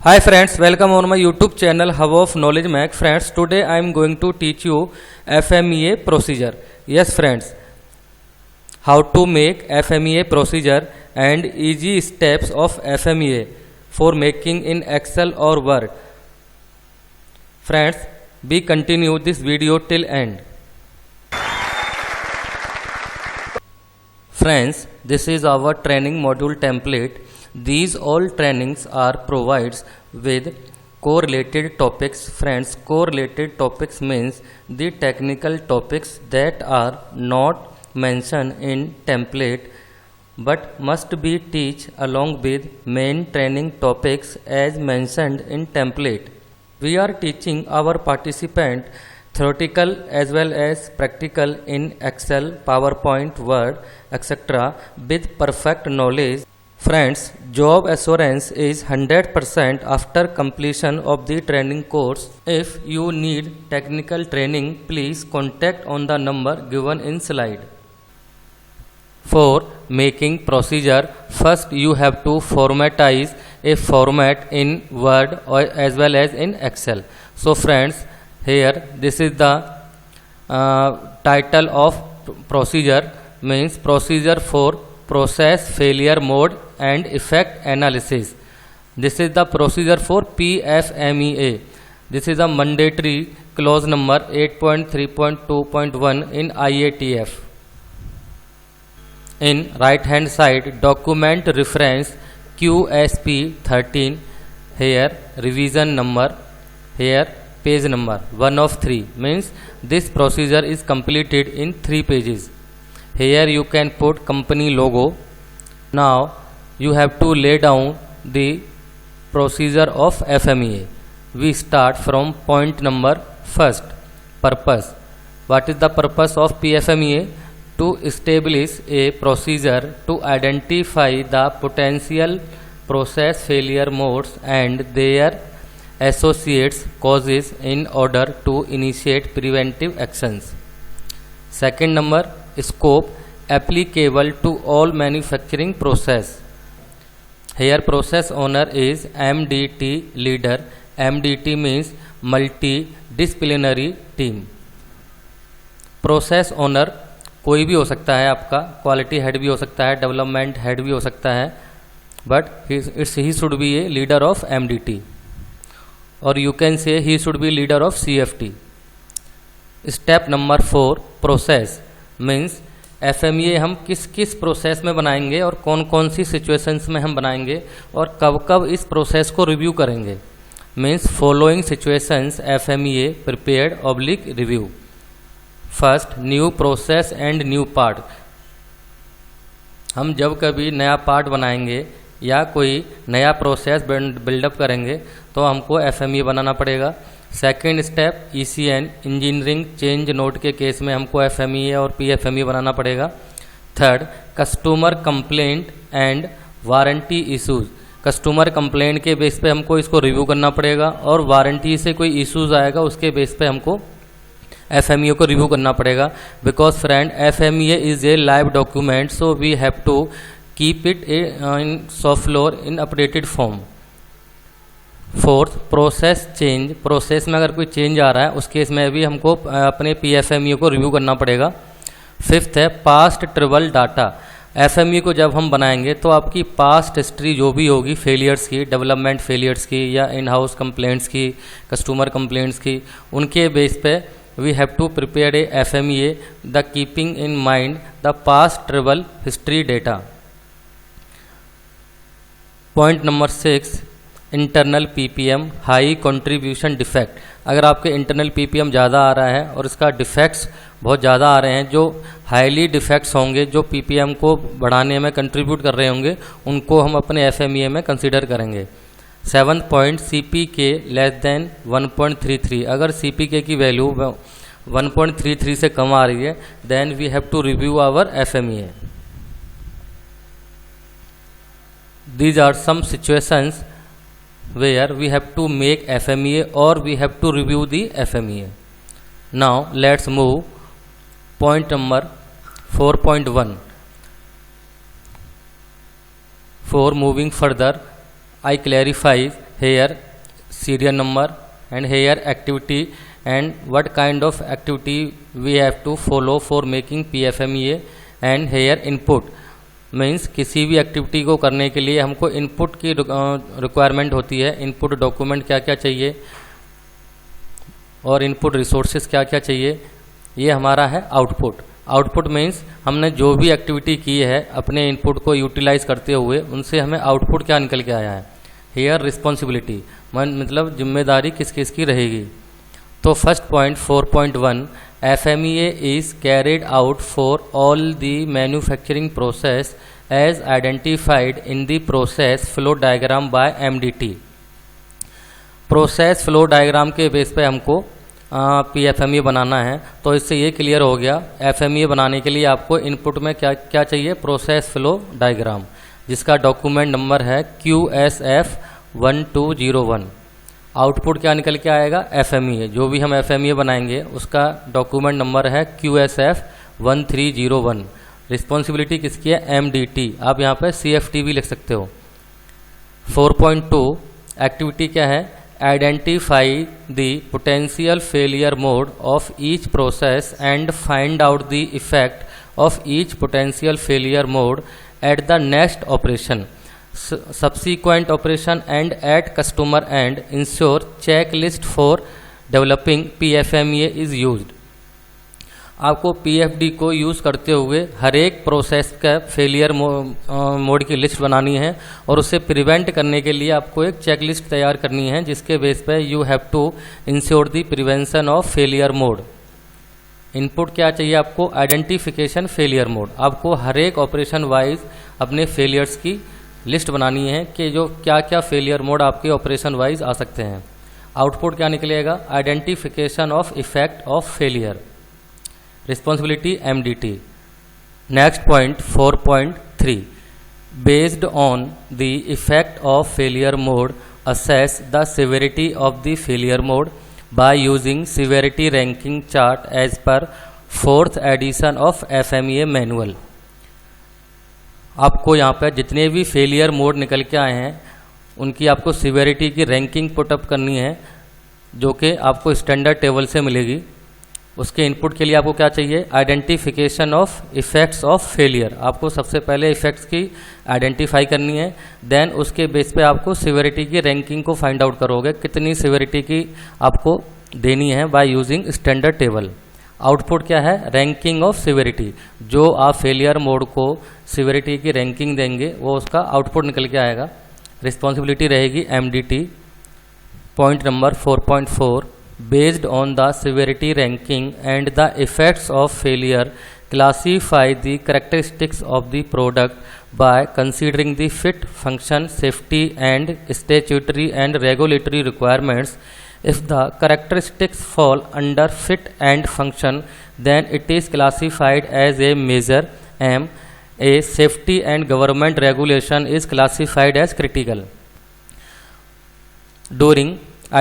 Hi friends, welcome on my YouTube channel Hub of Knowledge Mac. Friends, today I am going to teach you FMEA procedure. Yes friends, how to make FMEA procedure and easy steps of FMEA for making in Excel or Word. Friends, we continue this video till end. Friends, this is our training module template. These all trainings are provides with correlated topics. Friends, correlated topics means the technical topics that are not mentioned in template but must be teach along with main training topics as mentioned in template. We are teaching our participant theoretical as well as practical in Excel, PowerPoint, Word, etc. with perfect knowledge. Friends, job assurance is 100% after completion of the training course. If you need technical training, please contact on the number given in slide. For making procedure, first you have to formatize a format in Word or as well as in Excel. So friends, here this is the title of procedure, means procedure for process failure mode and effect analysis. This is the procedure for PFMEA. This is a mandatory clause number 8.3.2.1 in IATF. In right hand side, document reference QSP 13, here revision number, here page number 1 of 3, means this procedure is completed in 3 pages. Here you can put company logo. Now you have to lay down the procedure of FMEA. We start from point number first, purpose. What is the purpose of PFMEA? To establish a procedure to identify the potential process failure modes and their associates causes in order to initiate preventive actions. Second number, scope applicable to all manufacturing process. Here process owner is MDT leader. MDT means multidisciplinary team. Process owner कोई भी हो सकता है, आपका quality head भी हो सकता है, डेवलपमेंट हेड भी हो सकता है, but it's he should be a leader of MDT और you can say he should be leader of CFT. Step number 4, process means FMEA हम किस किस प्रोसेस में बनाएंगे और कौन कौन सी सिचुएशंस में हम बनाएंगे और कब कब इस प्रोसेस को रिव्यू करेंगे. Means following situations FMEA prepared oblique review. First, new process and new part. हम जब कभी नया पार्ट बनाएंगे या कोई नया प्रोसेस बिल्डअप करेंगे तो हमको FMEA बनाना पड़ेगा. Second step, ECN engineering change note के केस में हमको FMEA और PFMEA बनाना पड़ेगा. Third, customer complaint and warranty issues. Customer complaint के बेस पे हमको इसको रिव्यू करना पड़ेगा और वारंटी से कोई इशूज़ आएगा उसके बेस पे हमको FMEA को रिव्यू करना पड़ेगा. Because friend, FMEA is a live document, so we have to keep it in soft floor in updated form. Fourth, process change. Process में अगर कोई चेंज आ रहा है उस केस में भी हमको अपने PFMEA को रिव्यू करना पड़ेगा. फिफ्थ है पास्ट ट्रबल डाटा. FMEA को जब हम बनाएंगे तो आपकी पास्ट हिस्ट्री जो भी होगी फेलियर्स की, डेवलपमेंट फेलियर्स की या इन हाउस कंप्लेंट्स की, कस्टमर कंप्लेंट्स की, उनके बेस पे we have to prepare a FMEA, the keeping in mind the past travel history data. Point number 6, internal PPM high contribution defect. अगर आपके internal PPM ज़्यादा आ रहा है और इसका डिफेक्ट्स बहुत ज़्यादा आ रहे हैं, जो हाईली डिफेक्ट्स होंगे जो PPM को बढ़ाने में कंट्रीब्यूट कर रहे होंगे, उनको हम अपने FMEA में कंसिडर करेंगे. 7th point, CPK less than 1.33. अगर CPK की वैल्यू 1.33 से कम आ रही है then we have to review our FMEA. These are some situations where we have to make FMEA or we have to review the FMEA. Now let's move point number 4.1. For moving further, I clarify here serial number, and here activity and what kind of activity we have to follow for making PFMEA, and here input means किसी भी activity को करने के लिए हमको input की requirement होती है। इनपुट डॉक्यूमेंट क्या क्या चाहिए और इनपुट रिसोर्सेज क्या क्या चाहिए, ये हमारा है आउटपुट। आउटपुट मीन्स हमने जो भी एक्टिविटी की है अपने इनपुट को यूटिलाइज करते हुए उनसे हमें आउटपुट क्या निकल के आया है। हेयर रिस्पॉन्सिबिलिटी मतलब जिम्मेदारी किस किस की रहेगी। तो first point 4.1 FMEA is carried out for all the manufacturing process as identified in the process flow diagram by MDT। Process flow diagram के बेस पे हमको PFMEA बनाना है। तो इससे ये क्लियर हो गया FMEA बनाने के लिए आपको इनपुट में क्या क्या चाहिए, प्रोसेस फ्लो डायग्राम, जिसका डॉक्यूमेंट नंबर है QSF 1201। आउटपुट क्या निकल के आएगा, FMEA। जो भी हम FMEA बनाएंगे उसका डॉक्यूमेंट नंबर है QSF 1301। रिस्पॉन्सिबिलिटी किसकी है, MDT। आप यहाँ पे CFT भी लिख सकते हो। 4.2 एक्टिविटी क्या है, identify the potential failure mode of each process and find out the effect of each potential failure mode at the next operation, subsequent operation and at customer end, ensure checklist for developing PFMEA is used। आपको PFD को use करते हुए हर एक process का failure mode की list बनानी है और उसे प्रिवेंट करने के लिए आपको एक चेकलिस्ट तैयार करनी है, जिसके बेस पे you have to ensure the prevention of failure mode. Input क्या चाहिए आपको, आइडेंटिफिकेशन फेलियर मोड। आपको हर एक ऑपरेशन वाइज अपने फेलियर्स की लिस्ट बनानी है कि जो क्या क्या फेलियर मोड आपके ऑपरेशन वाइज आ सकते हैं। आउटपुट क्या निकलेगा, identification of effect of failure, responsibility MDT। Next point 4.3 based on the effect of failure mode assess the severity of the failure mode bye using severity ranking chart as पर 4th addition of FMEA manual. आपको यहाँ पर जितने भी failure mode निकल के आए हैं उनकी आपको सिवेरिटी की रैंकिंग पुटअप करनी है, जो कि आपको स्टैंडर्ड टेबल से मिलेगी। उसके इनपुट के लिए आपको क्या चाहिए, identification of effects of failure. आपको सबसे पहले इफेक्ट्स की आइडेंटिफाई करनी है, देन उसके बेस पे आपको सिवेरिटी की रैंकिंग को फाइंड आउट करोगे, कितनी सिवेरिटी की आपको देनी है by using standard table. Output क्या है, रैंकिंग ऑफ सिवेरिटी। जो आप फेलियर मोड को सिवेरिटी की रैंकिंग देंगे वो उसका आउटपुट निकल के आएगा। रिस्पॉन्सिबिलिटी रहेगी MDT। Point number 4.4 based on the severity ranking and the effects of failure classify the characteristics of the product by considering the fit, function, safety and statutory and regulatory requirements. If the characteristics fall under fit and function, then it is classified as a measure M. A safety and government regulation is classified as critical. During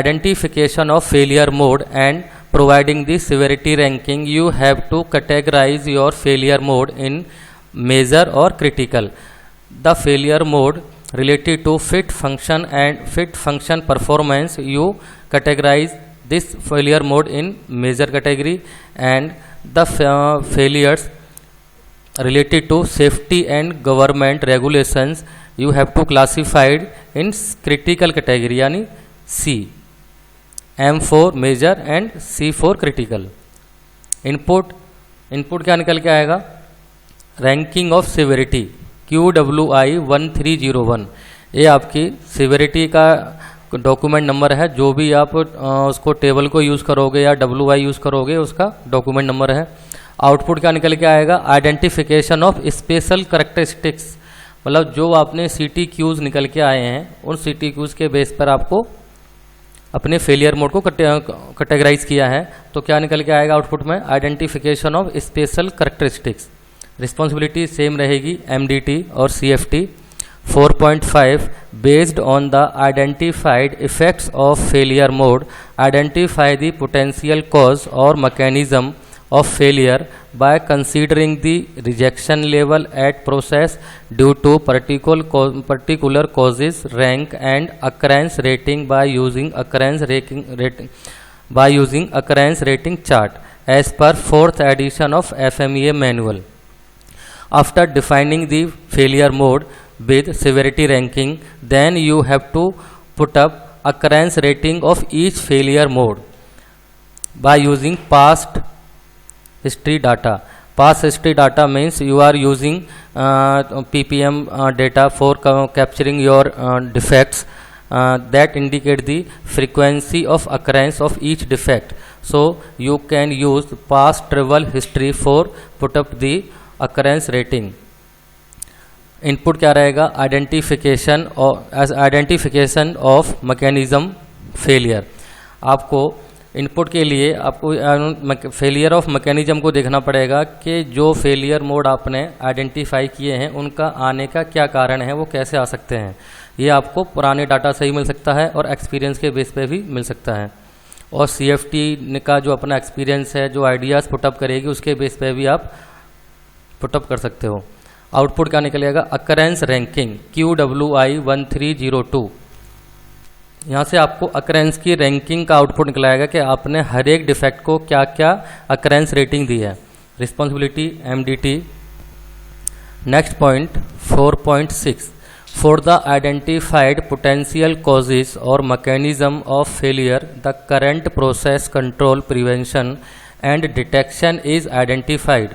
identification of failure mode and providing the severity ranking, you have to categorize your failure mode in measure or critical. The failure mode related to fit function and fit function performance, you categorize this failure mode in measure category, and the failures related to safety and government regulations you have to classified in critical category, यानी C, M for measure and C for critical। Input क्या निकल के आएगा, ranking of severity QWI 1301। ये आपकी severity का document number है। जो भी आप उसको टेबल को यूज़ करोगे या WI यूज़ करोगे उसका डॉक्यूमेंट नंबर है। आउटपुट क्या निकल के आएगा, आइडेंटिफिकेशन ऑफ स्पेशल कैरेक्टरिस्टिक्स। मतलब जो आपने CTQs निकल के आए हैं उन CTQs के बेस पर आपको अपने फेलियर मोड को कैटेगराइज किया है। तो क्या निकल के आएगा आउटपुट में, identification of special characteristics. Responsibility same रहेगी MDT और CFT। 4.5 based on the identified effects of failure mode, identify the potential cause or mechanism of failure by considering the rejection level at process due to particular causes, rank and occurrence rating by using occurrence rating chart as per 4th edition of FMEA manual. After defining the failure mode with severity ranking, then you have to put up occurrence rating of each failure mode by using past history data. Past history data means you are using ppm data for capturing your defects that indicate the frequency of occurrence of each defect. So you can use past travel history for put up the occurrence rating. Input क्या रहेगा? Identification of mechanism failure. आपको input के लिए आपको failure of mechanism को देखना पड़ेगा कि जो फेलियर मोड आपने आइडेंटिफाई किए हैं उनका आने का क्या कारण है, वो कैसे आ सकते हैं. ये आपको पुराने डाटा से ही मिल सकता है और एक्सपीरियंस के बेस पे भी मिल सकता है. और CFT का जो अपना एक्सपीरियंस है, जो आइडियाज़ पुटअप करेगी, उसके बेस पे भी आप पुटअप कर सकते हो. आउटपुट क्या निकलेगा? Occurrence ranking QWI 1302. यहाँ से आपको अकरेंस की रैंकिंग का आउटपुट निकलाएगा कि आपने हर एक डिफेक्ट को क्या क्या अकरेंस रेटिंग दी है. Responsibility MDT. Next point 4.6. For the identified potential causes or mechanism of failure the current process control prevention and detection is identified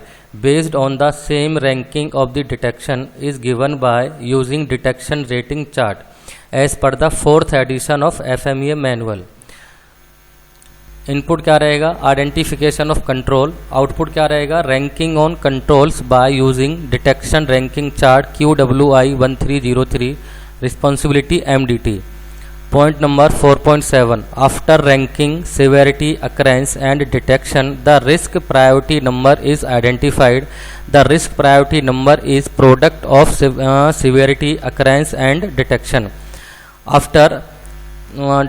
based on the same ranking of the detection is given by using detection rating chart as per the 4th edition of FMEA manual. Input क्या रहेगा? Identification of control. Output क्या रहेगा? Ranking on controls by using detection ranking chart QWI 1303. Responsibility MDT. Point number 4.7. After ranking severity, occurrence and detection, the risk priority number is identified. The risk priority number is product of severity, occurrence and detection. After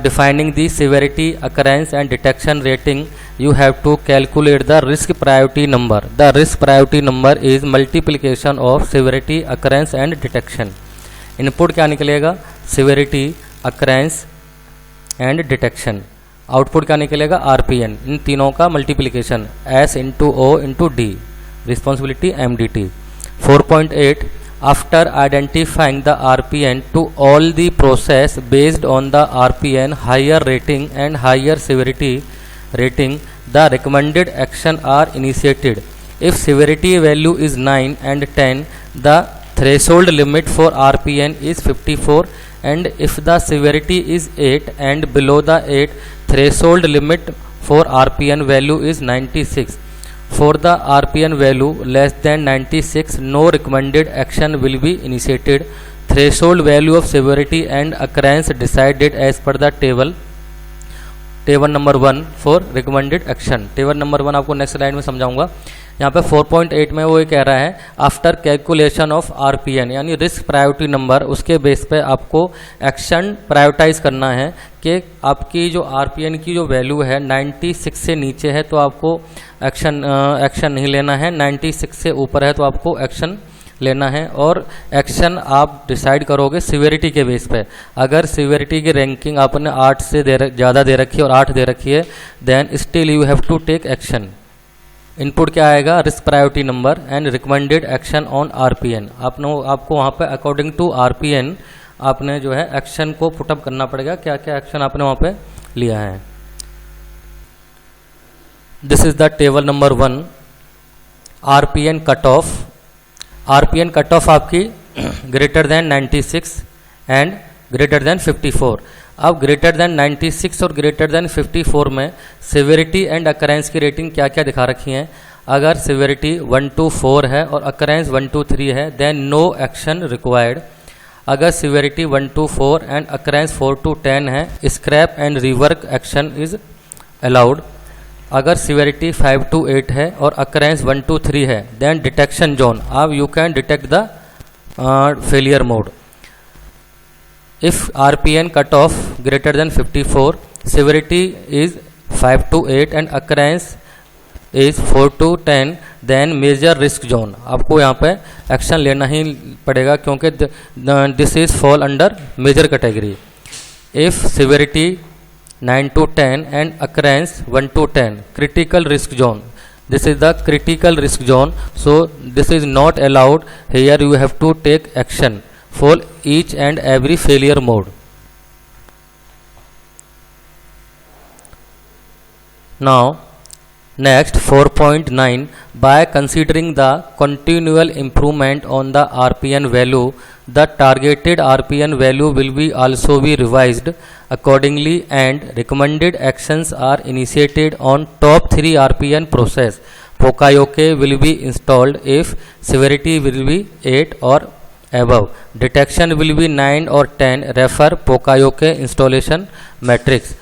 defining the severity, occurrence and detection rating, you have to calculate the risk priority number. The risk priority number is multiplication of severity, occurrence and detection. Input क्या निकलेगा? Severity, occurrence and detection. Output क्या निकलेगा? RPN. इन तीनों का multiplication S into O into D. Responsibility MDT. 4.8. After identifying the RPN to all the process based on the RPN higher rating and higher severity rating, the recommended action are initiated. If severity value is 9 and 10, the threshold limit for RPN is 54. And if the severity is 8 and below the 8, threshold limit for RPN value is 96. For the RPN value less than 96, no recommended action will be initiated. Threshold value of severity and occurrence decided as per the table number 1 for recommended action. Table number 1 आपको next slide में समझाऊंगा. यहाँ पे 4.8 में वो ये कह रहा है आफ्टर कैलकुलेशन ऑफ RPN यानी रिस्क प्रायोरिटी नंबर, उसके बेस पे आपको एक्शन प्रायोरिटाइज करना है कि आपकी जो RPN की जो वैल्यू है 96 से नीचे है तो आपको एक्शन नहीं लेना है, 96 से ऊपर है तो आपको एक्शन लेना है. और एक्शन आप डिसाइड करोगे सिविरिटी के बेस पे. अगर सिविरिटी की रैंकिंग आपने 8 से ज़्यादा दे रखी है और 8 दे रखी है, then still you have to take action. Input क्या आएगा? Risk priority number and recommended action on RPN. आपको वहाँ पे अकॉर्डिंग टू RPN आपने जो है एक्शन को पुटअप करना पड़ेगा, क्या क्या एक्शन आपने वहाँ पे लिया है. This is the table number 1. RPN cut off. RPN cut off आपकी greater than 96 and greater than 54. अब ग्रेटर देन 96 और ग्रेटर देन 54 में सिविरिटी एंड अकरेंस की रेटिंग क्या क्या दिखा रखी है. अगर सिविरिटी 1 to 4 है और अकरेंस 1 to 3 है, देन नो एक्शन रिक्वायर्ड. अगर severity 1 to 4 and occurrence 4 to 10 है, scrap and rework action is allowed. अगर सिविरिटी 5 to 8 है और अकरेंस 1 to 3 है, देन डिटेक्शन जोन. अब you can detect the failure mode. If RPN cutoff greater than 54, severity is 5 to 8 and occurrence is 4 to 10 then major risk zone. आपको यहाँ पे action लेना ही पड़ेगा क्योंकि this is fall under major category. If severity 9 to 10 and occurrence 1 to 10 critical risk zone, this is the critical risk zone, so this is not allowed. Here you have to take action for each and every failure mode. Now next 4.9, by considering the continual improvement on the RPN value, the targeted RPN value will be also be revised accordingly and recommended actions are initiated on top 3 RPN process. Pokayoke will be installed if severity will be 8 or above. Detection will be 9 or 10. Refer Pokayoke installation matrix.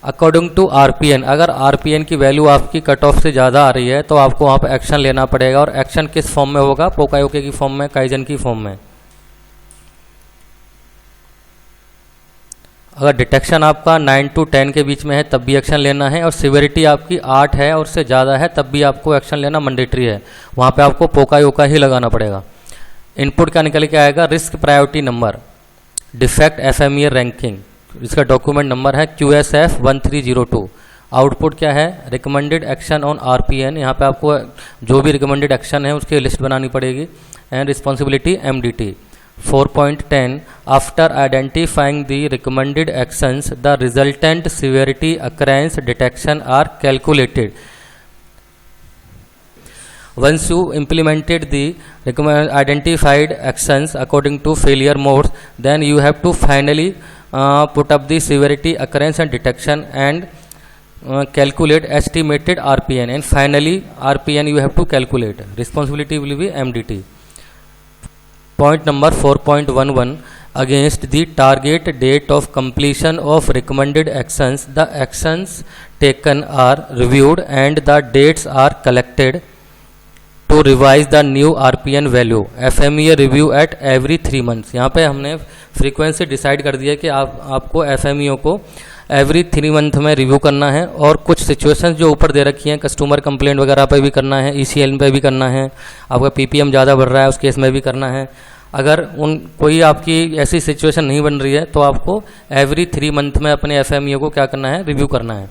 According to RPN, अगर RPN की value आपकी cut off से ज़्यादा आ रही है तो आपको वहाँ पर एक्शन लेना पड़ेगा। और एक्शन किस फॉर्म में होगा? पोकायोके की फॉर्म में, काइजन की फॉर्म में। अगर डिटेक्शन आपका 9 to 10 के बीच में है तब भी एक्शन लेना है, और सिविरिटी आपकी 8 है और उससे ज़्यादा है तब भी आपको एक्शन लेना मैंडेटरी है। वहाँ पे आपको पोकायोका ही लगाना पड़ेगा। इनपुट क्या निकल के आएगा? Risk priority number, defect FMEA ranking, इसका डॉक्यूमेंट नंबर है QSF 1302। आउटपुट क्या है? Recommended action on RPN। यहाँ पे आपको जो भी रिकमेंडेड एक्शन है उसकी लिस्ट बनानी पड़ेगी। And responsibility MDT। 4.10, after identifying the recommended actions the resultant severity occurrence detection are calculated. Once you implemented the identified actions according to failure modes, then you have to finally put up the severity, occurrence and detection and calculate estimated RPN, and finally RPN you have to calculate. Responsibility will be MDT. Point number 4.11, against the target date of completion of recommended actions, the actions taken are reviewed and the dates are collected to revise the new RPN value. FMEA review at every 3 months. यहाँ पे हमने frequency decide कर दिया कि आपको FMEA को every 3 month में review करना है। और कुछ सिचुएशंस जो ऊपर दे रखी हैं, कस्टमर कंप्लेंट वगैरह पे भी करना है, ECL पे भी करना है, आपका PPM ज़्यादा बढ़ रहा है उस केस में भी करना है। अगर कोई आपकी ऐसी सिचुएशन नहीं बन रही है तो आपको एवरी 3 मंथ में अपने FMEA को क्या करना है? रिव्यू करना है।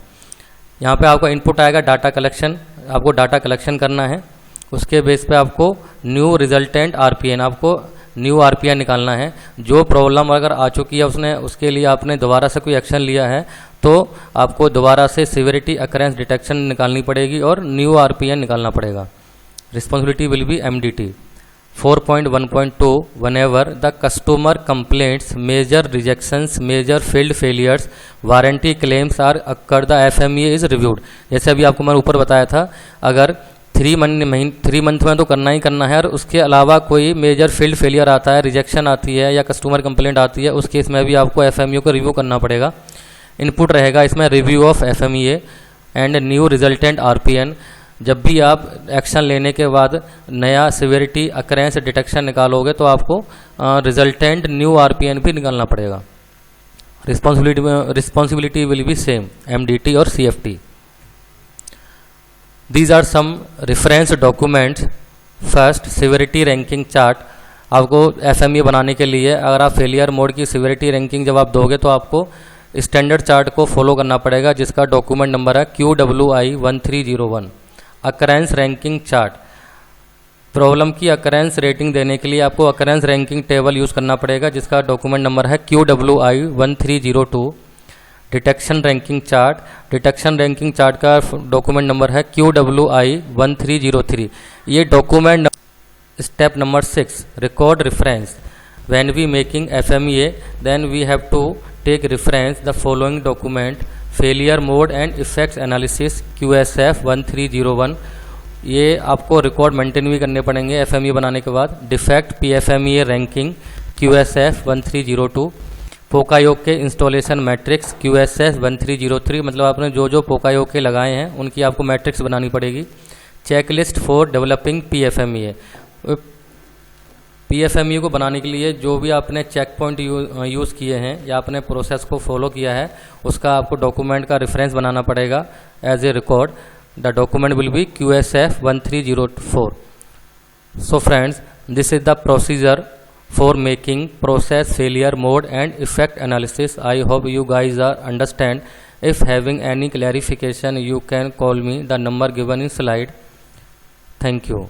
यहाँ पे आपका इनपुट आएगा डाटा कलेक्शन, आपको डाटा कलेक्शन करना है। उसके बेस पे आपको न्यू रिजल्टेंट RPN, आपको न्यू RPN निकालना है। जो प्रॉब्लम अगर आ चुकी है उसके लिए आपने दोबारा से कोई एक्शन लिया है तो आपको दोबारा से सिविरिटी, अकरेंस, डिटेक्शन निकालनी पड़ेगी और न्यू RPN निकालना पड़ेगा। Responsibility will be MDT। 4.1.2, whenever the customer complaints, major rejections, major field failures, warranty claims are occurred, the FMEA is reviewed। जैसे अभी आपको मैंने ऊपर बताया था, अगर 3 मंथ में तो करना ही करना है और उसके अलावा कोई मेजर फील्ड फेलियर आता है, रिजेक्शन आती है या कस्टमर कंप्लेंट आती है, उस केस में भी आपको FMEA को रिव्यू करना पड़ेगा। इनपुट रहेगा इसमें review of FMEA and new resultant RPN। जब भी आप एक्शन लेने के बाद नया सिवियरिटी, अकरेंस, डिटेक्शन निकालोगे तो आपको रिजल्टेंट न्यू RPN भी निकालना पड़ेगा। Responsibility will be same, MDT और CFT। These are some reference documents. First, severity ranking chart। आपको FMEA बनाने के लिए अगर आप फेलियर मोड की सिवियरिटी रैंकिंग जब आप दोगे तो आपको स्टैंडर्ड चार्ट को फॉलो करना पड़ेगा जिसका डॉक्यूमेंट नंबर है QWI 1301। Occurrence ranking chart, problem की अकरेंस रेटिंग देने के लिए आपको अकरेंस रैंकिंग टेबल यूज़ करना पड़ेगा जिसका डॉक्यूमेंट नंबर है QWI 1302। Detection ranking chart, detection ranking chart का डॉक्यूमेंट नंबर है QWI 1303। ये document step number 6, record reference. When we making FMEA then we have to take reference the following document, failure mode and effects analysis QSF 1301। ये आपको record maintain भी करने पड़ेंगे FMEA बनाने के बाद। Defect PFMEA ranking QSF 1302। Poka yoke installation matrix QSF 1303, मतलब आपने जो जो पोकायोके लगाए हैं उनकी आपको मैट्रिक्स बनानी पड़ेगी। Checklist for developing PFMEA। PFMEA को बनाने के लिए जो भी आपने चेक पॉइंट यूज़ किए हैं या आपने प्रोसेस को फॉलो किया है उसका आपको डॉक्यूमेंट का रेफरेंस बनाना पड़ेगा as a record. The document will be QSF 1304. So friends, this is the procedure for making process failure mode and effect analysis. I hope you guys are understand. If having any clarification, you can call me the number given in slide. Thank you.